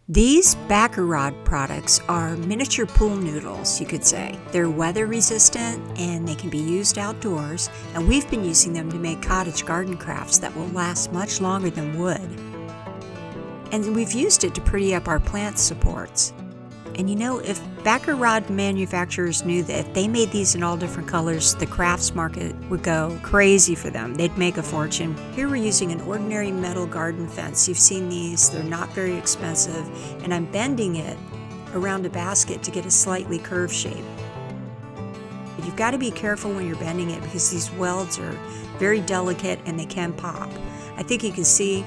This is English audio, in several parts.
These backer rod products are miniature pool noodles, you could say. They're weather resistant and they can be used outdoors, and we've been using them to make cottage garden crafts that will last much longer than wood. And we've used it to pretty up our plant supports. And you know, if backer rod manufacturers knew that if they made these in all different colors, the crafts market would go crazy for them. They'd make a fortune. Here we're using an ordinary metal garden fence. You've seen these, they're not very expensive, and I'm bending it around a basket to get a slightly curved shape. You've got to be careful when you're bending it because these welds are very delicate and they can pop. I think you can see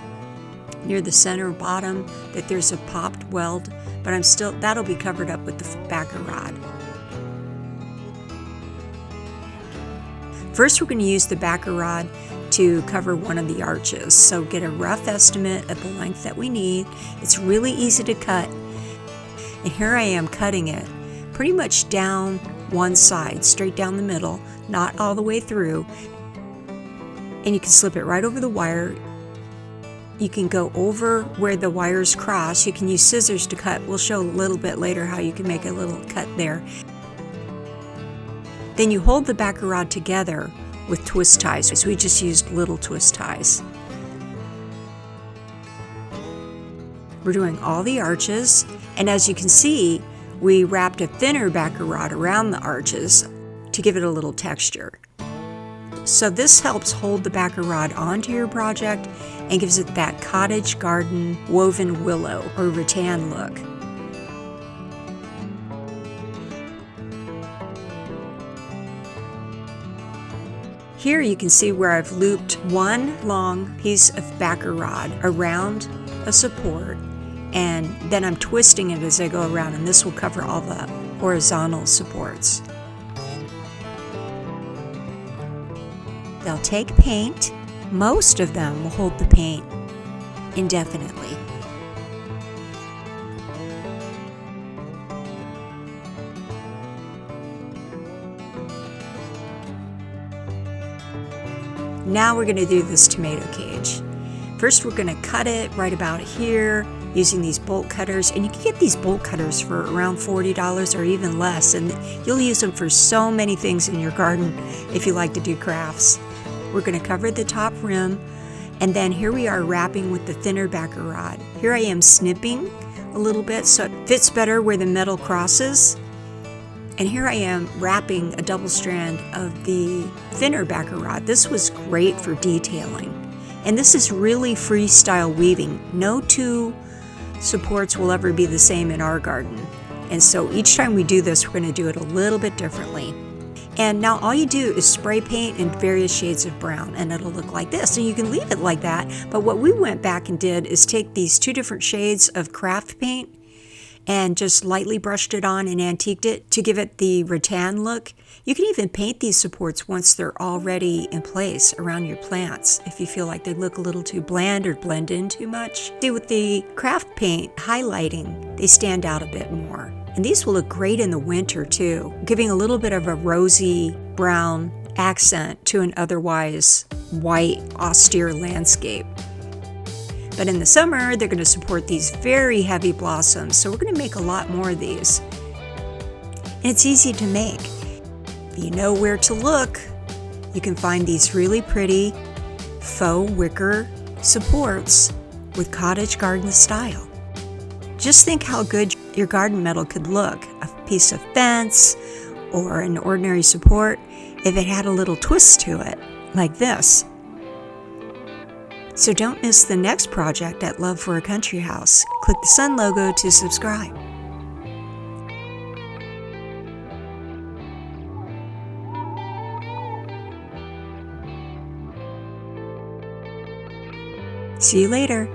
near the center bottom that there's a popped weld, but that'll be covered up with the backer rod. First, we're going to use the backer rod to cover one of the arches, so get a rough estimate of the length that we need. It's really easy to cut, and here I am cutting it pretty much down one side, straight down the middle, not all the way through, and you can slip it right over the wire. You can go over where the wires cross. You can use scissors to cut. We'll show a little bit later how you can make a little cut there. Then you hold the backer rod together with twist ties. So we just used little twist ties. We're doing all the arches, and as you can see, we wrapped a thinner backer rod around the arches to give it a little texture. So this helps hold the backer rod onto your project and gives it that cottage garden woven willow or rattan look. Here you can see where I've looped one long piece of backer rod around a support, and then I'm twisting it as I go around, and this will cover all the horizontal supports. They'll take paint. Most of them will hold the paint indefinitely. Now we're going to do this tomato cage. First, we're going to cut it right about here using these bolt cutters, and you can get these bolt cutters for around $40 or even less, and you'll use them for so many things in your garden if you like to do crafts. We're going to cover the top rim, and then here we are wrapping with the thinner backer rod. Here I am snipping a little bit so it fits better where the metal crosses. And here I am wrapping a double strand of the thinner backer rod. This was great for detailing. And this is really freestyle weaving. No two supports will ever be the same in our garden. And so each time we do this, we're going to do it a little bit differently. And now all you do is spray paint in various shades of brown, and it'll look like this. And you can leave it like that, but what we went back and did is take these two different shades of craft paint and just lightly brushed it on and antiqued it to give it the rattan look. You can even paint these supports once they're already in place around your plants if you feel like they look a little too bland or blend in too much. See, with the craft paint highlighting, they stand out a bit more. And these will look great in the winter too, giving a little bit of a rosy brown accent to an otherwise white, austere landscape. But in the summer, they're going to support these very heavy blossoms, so we're going to make a lot more of these. And it's easy to make. If you know where to look, you can find these really pretty faux wicker supports with cottage garden style. Just think how good your garden metal could look, a piece of fence or an ordinary support, if it had a little twist to it, like this. So don't miss the next project at Love for a Country House. Click the sun logo to subscribe. See you later.